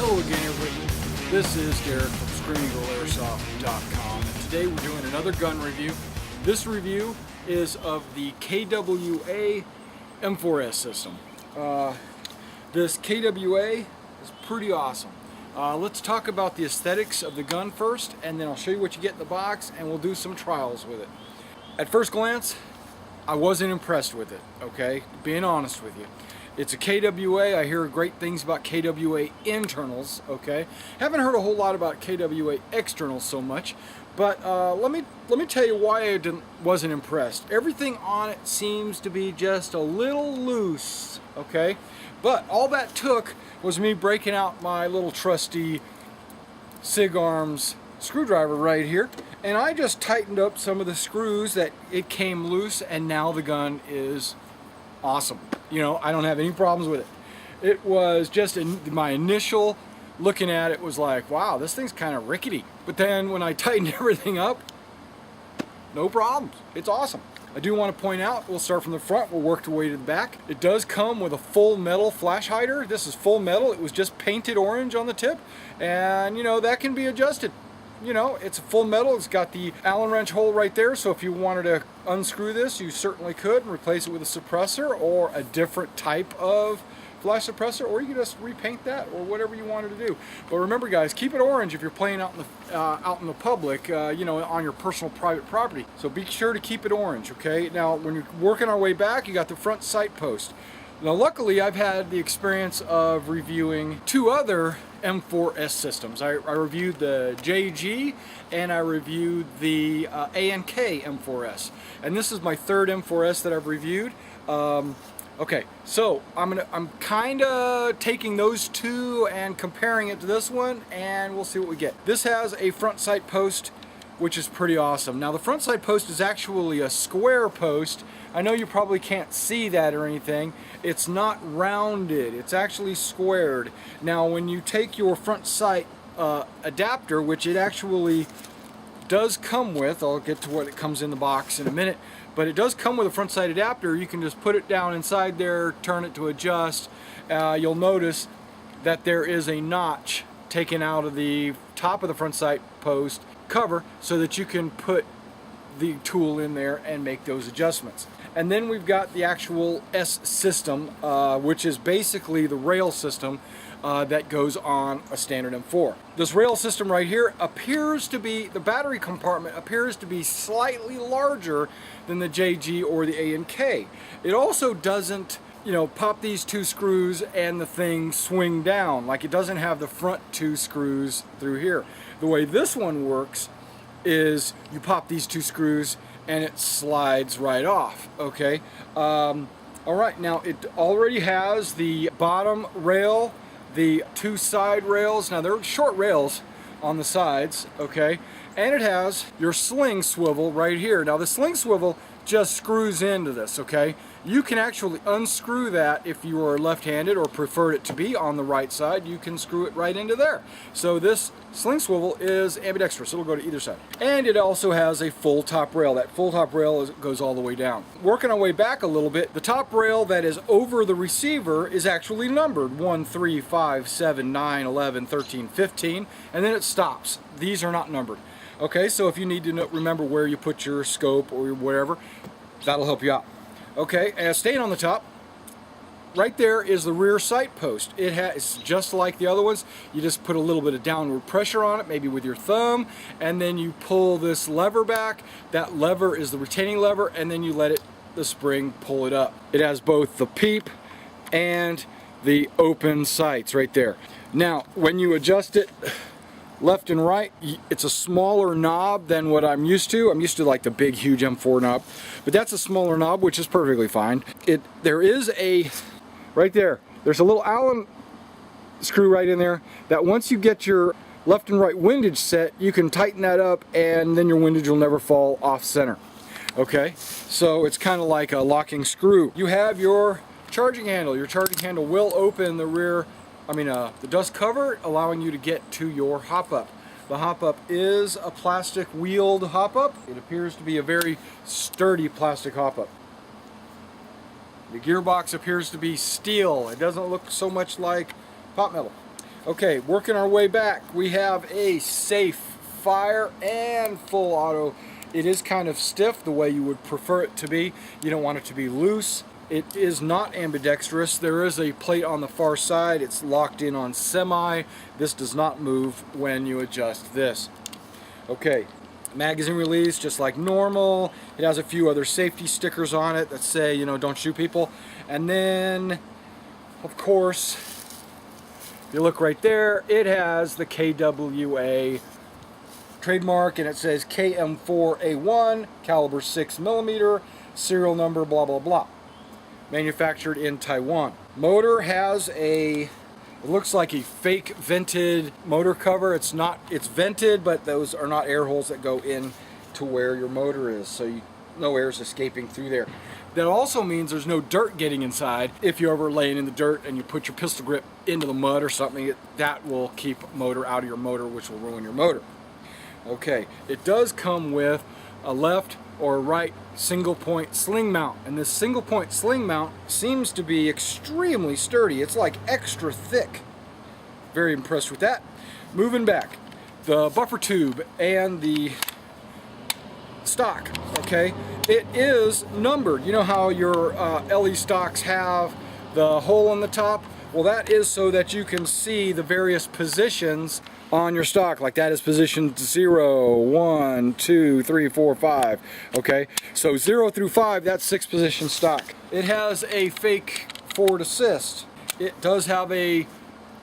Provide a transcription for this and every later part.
Hello again, everybody. This is Derek from ScreamingAirSoft.com, and today we're doing another gun review. This review is of the KWA M4S system. This KWA is pretty awesome. Let's talk about the aesthetics of the gun first, and then I'll show you what you get in the box, and we'll do some trials with it. At first glance, I wasn't impressed with it, okay? Being honest with you. It's a KWA. I hear great things about KWA internals, okay? Haven't heard a whole lot about KWA externals so much, but let me tell you why I wasn't impressed. Everything on it seems to be just a little loose, okay? But all that took was me breaking out my little trusty SIG Arms screwdriver right here, and I just tightened up some of the screws that it came loose, and now the gun is awesome. You know, I don't have any problems with it. It was just my initial looking at it was like, wow, this thing's kind of rickety. But then when I tightened everything up, no problems. It's awesome. I do want to point out, we'll start from the front, we'll work our way to the back. It does come with a full metal flash hider. This is full metal. It was just painted orange on the tip, and you know, that can be adjusted. You know, it's a full metal. It's got the Allen wrench hole right there, so if you wanted to unscrew this, you certainly could and replace it with a suppressor or a different type of flash suppressor, or you can just repaint that or whatever you wanted to do. But remember, guys, keep it orange if you're playing out in the public, you know, on your personal private property. So be sure to keep it orange, okay? Now, when you're working our way back, you got the front sight post. Now, luckily, I've had the experience of reviewing two other M4S systems. I reviewed the JG and I reviewed the A&K M4S, and this is my third M4S that I've reviewed. Okay, so I'm kind of taking those two and comparing it to this one, and we'll see what we get. This has a front sight post, which is pretty awesome. Now, the front sight post is actually a square post. I know you probably can't see that or anything. It's not rounded, it's actually squared. Now, when you take your front sight adapter, which it actually does come with, I'll get to what it comes in the box in a minute, but it does come with a front sight adapter. You can just put it down inside there, turn it to adjust. You'll notice that there is a notch taken out of the top of the front sight post cover so that you can put the tool in there and make those adjustments. And then we've got the actual S system, which is basically the rail system that goes on a standard M4. This rail system right here appears to be, the battery compartment appears to be slightly larger than the JG or the A&K. It also doesn't, you know, pop these two screws and the thing swing down. Like, it doesn't have the front two screws through here. The way this one works is you pop these two screws and it slides right off, okay? All right, now it already has the bottom rail, the two side rails. Now, they're short rails on the sides, okay? And it has your sling swivel right here. Now, the sling swivel just screws into this, okay? You can actually unscrew that if you are left-handed or prefer it to be on the right side. You can screw it right into there. So this sling swivel is ambidextrous. It'll go to either side. And it also has a full top rail. That full top rail goes all the way down. Working our way back a little bit, the top rail that is over the receiver is actually numbered 1, 3, 5, 7, 9, 11, 13, 15, and then it stops. These are not numbered. Okay, so if you need to remember where you put your scope or whatever, that'll help you out. Okay, and staying on the top, right there is the rear sight post. It's just like the other ones. You just put a little bit of downward pressure on it, maybe with your thumb, and then you pull this lever back. That lever is the retaining lever, and then you let the spring pull it up. It has both the peep and the open sights right there. Now, when you adjust it left and right, it's a smaller knob than what I'm used to. I'm used to like the big, huge M4 knob, but that's a smaller knob, which is perfectly fine. There is right there, there's a little Allen screw right in there that once you get your left and right windage set, you can tighten that up, and then your windage will never fall off center. Okay, so it's kind of like a locking screw. You have your charging handle. Your charging handle will open the rear, the dust cover, allowing you to get to your Hopup. The Hopup is a plastic wheeled Hopup. It appears to be a very sturdy plastic Hopup. The gearbox appears to be steel. It doesn't look so much like pot metal. Okay, working our way back, we have a safe fire and full auto. It is kind of stiff the way you would prefer it to be. You don't want it to be loose. It is not ambidextrous. There is a plate on the far side. It's locked in on semi. This does not move when you adjust this. Okay, magazine release just like normal. It has a few other safety stickers on it that say, you know, don't shoot people. And then, of course, if you look right there, it has the KWA trademark, and it says KM4A1, caliber 6mm, serial number, blah, blah, blah. Manufactured in Taiwan. Motor has it looks like a fake vented motor cover. It's not, it's vented, but those are not air holes that go in to where your motor is, so no air is escaping through there. That also means there's no dirt getting inside. If you're ever laying in the dirt and you put your pistol grip into the mud or something, that will keep motor out of your motor, which will ruin your motor. Okay, it does come with a left or right single point sling mount, and this single point sling mount seems to be extremely sturdy. It's like extra thick. Very impressed with that. Moving back, the buffer tube and the stock, okay, it is numbered. You know how your LE stocks have the hole in the top? Well, that is so that you can see the various positions on your stock. Like that is position 0, 1, 2, 3, 4, 5. Okay, so 0 through 5, that's 6 position stock. It has a fake forward assist. It does have the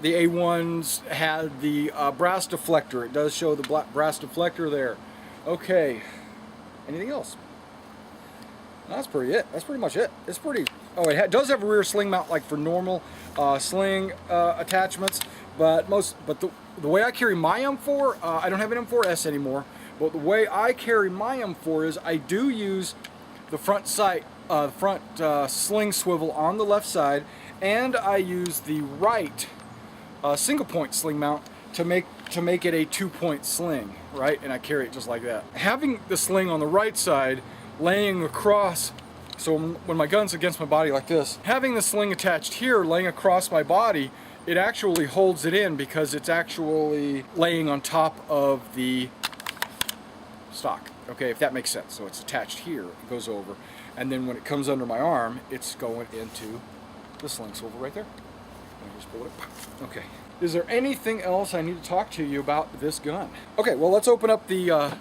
A1s had the brass deflector. It does show the brass deflector there. Okay, anything else? That's pretty it. That's pretty much it. It's pretty. Oh, it does have a rear sling mount, like for normal sling attachments. But the way I carry my M4, I don't have an M4S anymore. But the way I carry my M4 is I do use the front sling swivel on the left side, and I use the right single point sling mount to make it a 2-point sling, right? And I carry it just like that. Having the sling on the right side laying across, so when my gun's against my body like this, having the sling attached here laying across my body, it actually holds it in because it's actually laying on top of the stock. Okay, if that makes sense. So it's attached here, it goes over, and then when it comes under my arm, it's going into the sling swivel right there. Let me just pull it up. Okay. Is there anything else I need to talk to you about this gun? Okay, well, let's open up the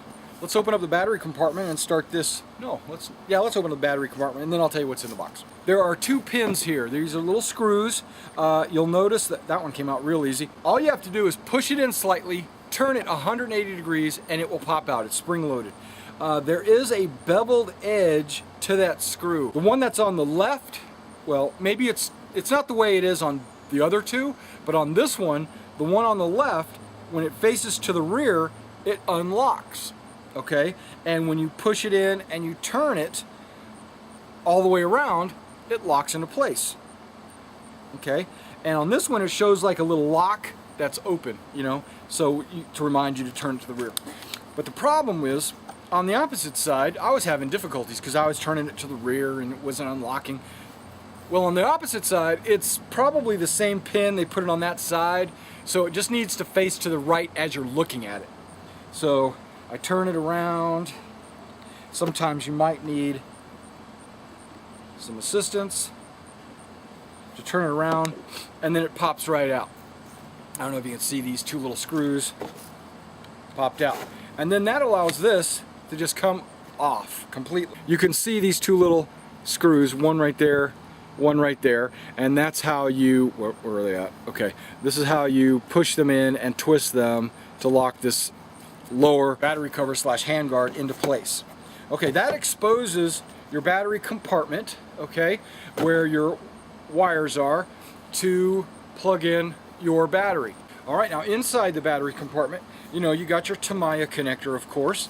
battery compartment and start this. No, let's open the battery compartment, and then I'll tell you what's in the box. There are 2 pins here. These are little screws. You'll notice that one came out real easy. All you have to do is push it in slightly, turn it 180 degrees, and it will pop out. It's spring loaded. There is a beveled edge to that screw. The one that's on the left, well, maybe it's not the way it is on the other 2, but on this one, the one on the left, when it faces to the rear, it unlocks. Okay, and when you push it in and you turn it all the way around, it locks into place. Okay, and on this one it shows like a little lock that's open, you know, so to remind you to turn it to the rear. But the problem is, on the opposite side, I was having difficulties because I was turning it to the rear and it wasn't unlocking. Well, on the opposite side, it's probably the same pin. They put it on that side, so it just needs to face to the right as you're looking at it. So I turn it around. Sometimes you might need some assistance to turn it around, and then it pops right out. I don't know if you can see these 2 little screws popped out. And then that allows this to just come off completely. You can see these 2 little screws, one right there, and that's how you, where are they at? Okay, this is how you push them in and twist them to lock this lower battery cover / handguard into place. Okay, that exposes your battery compartment, okay, where your wires are to plug in your battery. All right, now inside the battery compartment, you know, you got your Tamiya connector, of course.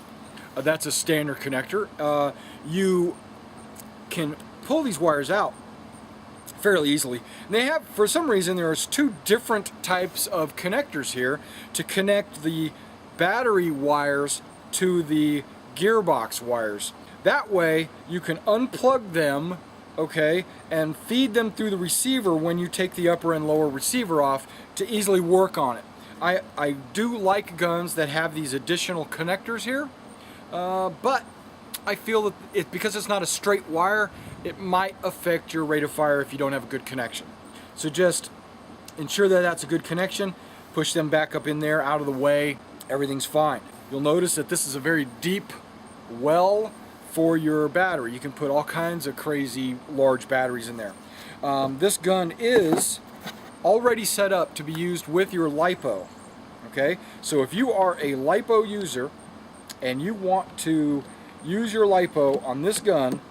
That's a standard connector. You can pull these wires out fairly easily. And they have, for some reason, there's 2 different types of connectors here to connect the battery wires to the gearbox wires. That way you can unplug them okay, and feed them through the receiver when you take the upper and lower receiver off to easily work on it. I do like guns that have these additional connectors here, but I feel that because it's not a straight wire, it might affect your rate of fire if you don't have a good connection. So just ensure that that's a good connection, push them back up in there, out of the way, everything's fine. You'll notice that this is a very deep well for your battery. You can put all kinds of crazy large batteries in there. This gun is already set up to be used with your Lipo. Okay, so if you are a Lipo user and you want to use your Lipo on this gun,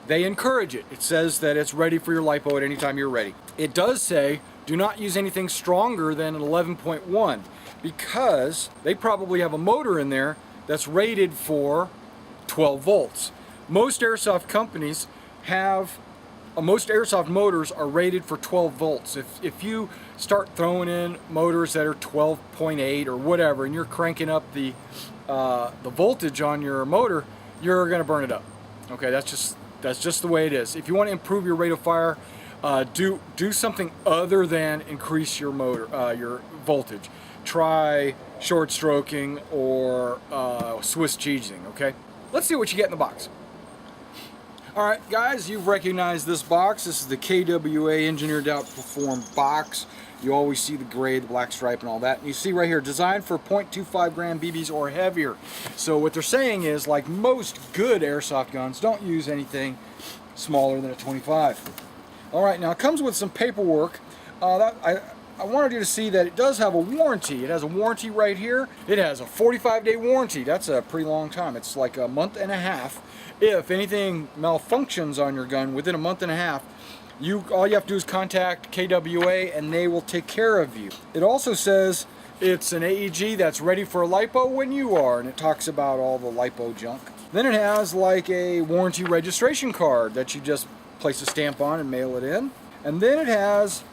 they encourage it. It says that it's ready for your Lipo at any time you're ready. It does say do not use anything stronger than an 11.1 because they probably have a motor in there that's rated for 12 volts. Most airsoft companies have most airsoft motors are rated for 12 volts. If you start throwing in motors that are 12.8 or whatever, and you're cranking up the voltage on your motor, you're going to burn it up. Okay, that's just the way it is. If you want to improve your rate of fire, do something other than increase your motor your voltage. Try short stroking or Swiss cheesing. Okay, let's see what you get in the box. Alright guys, you've recognized this box. This is the KWA Engineered Outperform box. You always see the gray, the black stripe and all that. And you see right here, designed for 0.25 gram BBs or heavier. So what they're saying is, like most good airsoft guns, don't use anything smaller than a 25. Alright, now it comes with some paperwork. I wanted you to see that it does have a warranty. It has a warranty right here. It has a 45-day warranty. That's a pretty long time. It's like a month and a half. If anything malfunctions on your gun within a month and a half, all you have to do is contact KWA and they will take care of you. It also says it's an AEG that's ready for a Lipo when you are, and it talks about all the Lipo junk. Then it has like a warranty registration card that you just place a stamp on and mail it in. And then it has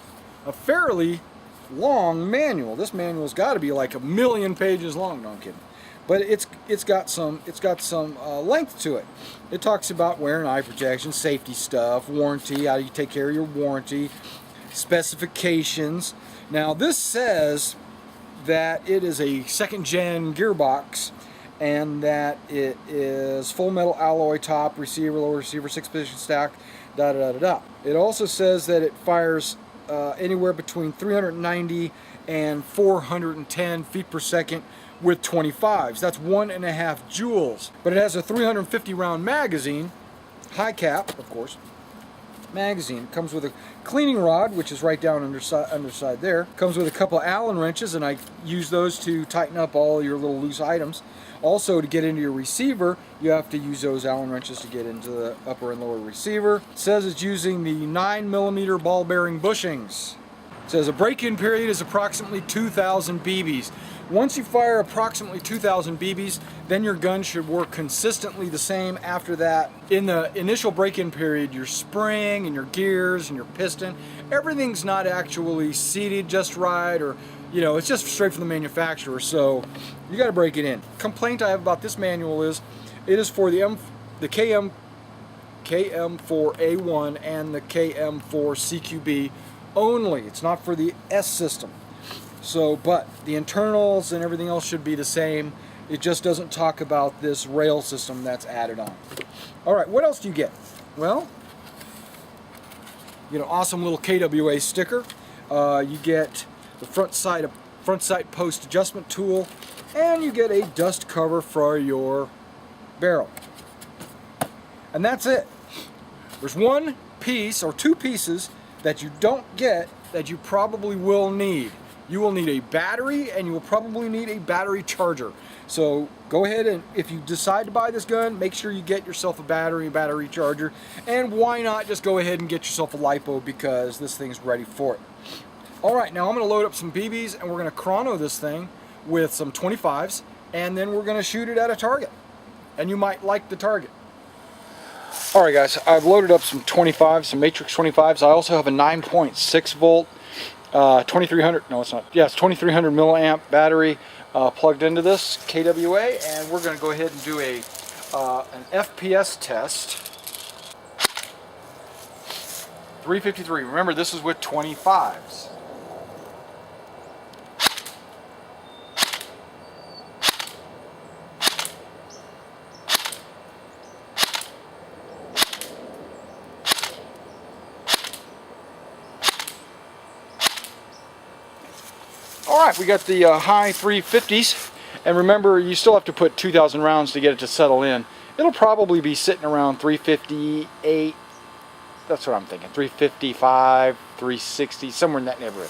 a fairly long manual. This manual's got to be like 1,000,000 pages long. No, I'm kidding. But it's got some length to it. It talks about wear and eye protection, safety stuff, warranty, how you take care of your warranty, specifications. Now this says that it is a second-gen gearbox and that it is full metal alloy top, receiver, lower receiver, 6-position stack, da da da da. It also says that it fires anywhere between 390 and 410 feet per second with 25s. That's 1.5 joules. But it has a 350 round magazine, high cap, of course, magazine. It comes with a cleaning rod, which is right down underside there. Comes with a couple of Allen wrenches, and I use those to tighten up all your little loose items. Also, to get into your receiver, you have to use those Allen wrenches to get into the upper and lower receiver. It says it's using the 9mm ball bearing bushings. It says a break-in period is approximately 2,000 BBs. Once you fire approximately 2,000 BBs, then your gun should work consistently the same after that. In the initial break-in period, your spring and your gears and your piston, everything's not actually seated just right, or it's just straight from the manufacturer, so you got to break it in. Complaint I have about this manual is it is for the KM4A1 and the KM4CQB only. It's not for the S system. So, but the internals and everything else should be the same. It just doesn't talk about this rail system that's added on. Alright, what else do you get? Well, you get an awesome little KWA sticker. You get the front sight post adjustment tool, and you get a dust cover for your barrel. And that's it. There's one piece or two pieces that you don't get that you probably will need. You will need a battery, and you will probably need a battery charger. So go ahead, and if you decide to buy this gun, make sure you get yourself a battery charger, and why not just go ahead and get yourself a Lipo, because this thing's ready for it. Alright, now I'm going to load up some BBs, and we're going to chrono this thing with some 25s, and then we're going to shoot it at a target. And you might like the target. Alright guys, I've loaded up some 25s, some Matrix 25s. I also have a 9.6 volt 2300, no it's not, yeah, it's 2300 milliamp battery plugged into this KWA, and we're going to go ahead and do an FPS test. 353. Remember, this is with 25s. Alright, we got the high 350s, and remember, you still have to put 2,000 rounds to get it to settle in. It'll probably be sitting around 358, that's what I'm thinking, 355, 360, somewhere in that neighborhood.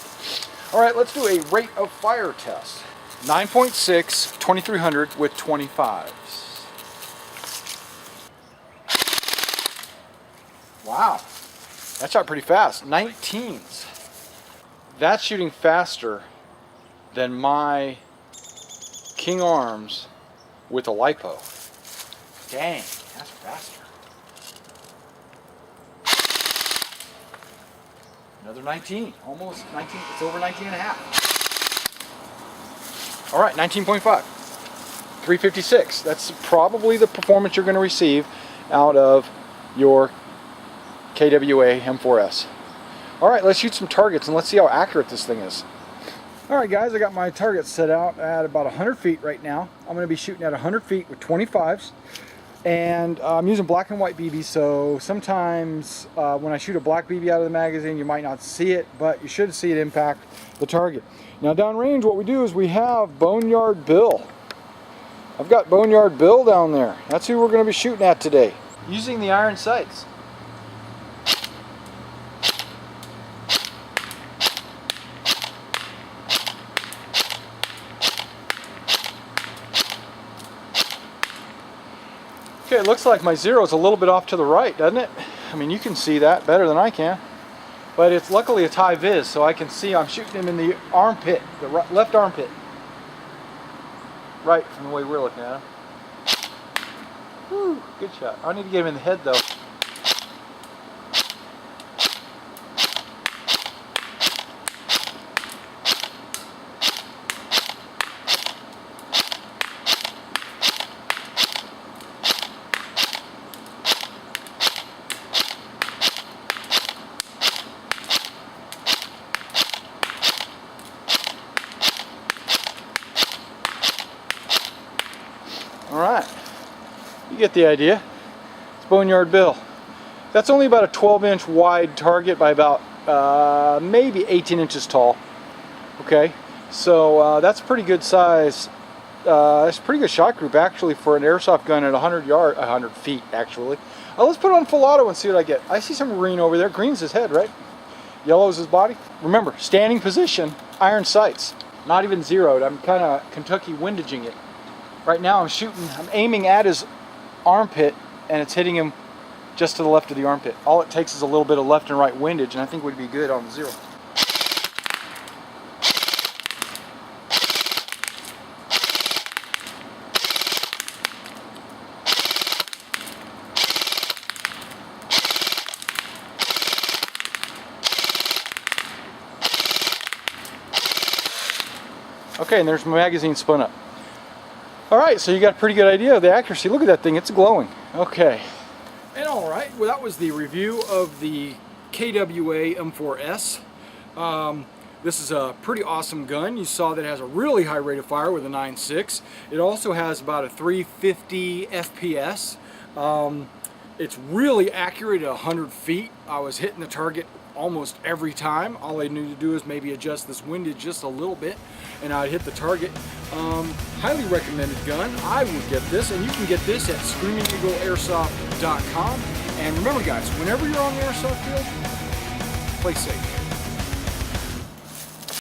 Alright, let's do a rate of fire test. 9.6, 2300 with 25s. Wow, that shot pretty fast, 19s. That's shooting faster than my King Arms with a Lipo. Dang, that's faster. Another 19, almost 19, it's over 19 and a half. All right, 19.5, 356. That's probably the performance you're gonna receive out of your KWA M4S. All right, let's shoot some targets and let's see how accurate this thing is. Alright guys, I got my target set out at about 100 feet right now. I'm going to be shooting at 100 feet with 25s. And I'm using black and white BB, so sometimes when I shoot a black BB out of the magazine, you might not see it, but you should see it impact the target. Now downrange, what we do is we have Boneyard Bill. I've got Boneyard Bill down there. That's who we're going to be shooting at today, using the iron sights. Okay, it looks like my zero is a little bit off to the right, doesn't it? I mean, you can see that better than I can. But it's luckily it's high vis, so I can see I'm shooting him in the armpit, the left armpit. Right, from the way we're looking at him. Whew, good shot. I need to get him in the head, though. Alright, you get the idea. It's Boneyard Bill. That's only about a 12-inch wide target by about maybe 18 inches tall. Okay, so that's pretty good size. It's a pretty good shot group actually for an airsoft gun at 100 feet actually. Let's put it on full auto and see what I get. I see some green over there. Green's his head, right? Yellow's his body. Remember, standing position, iron sights. Not even zeroed. I'm kind of Kentucky windaging it. Right now I'm aiming at his armpit, and it's hitting him just to the left of the armpit. All it takes is a little bit of left and right windage, and I think we'd be good on the zero. Okay, and there's my magazine spun up. Alright, so you got a pretty good idea of the accuracy. Look at that thing, it's glowing. Okay. And alright, well that was the review of the KWA M4S. This is a pretty awesome gun. You saw that it has a really high rate of fire with a 9.6. It also has about a 350 FPS. It's really accurate at 100 feet. I was hitting the target almost every time. All I needed to do is maybe adjust this windage just a little bit and I'd hit the target. Highly recommended gun. I would get this, and you can get this at ScreamingEagleAirsoft.com. And remember guys, whenever you're on the airsoft field, play safe.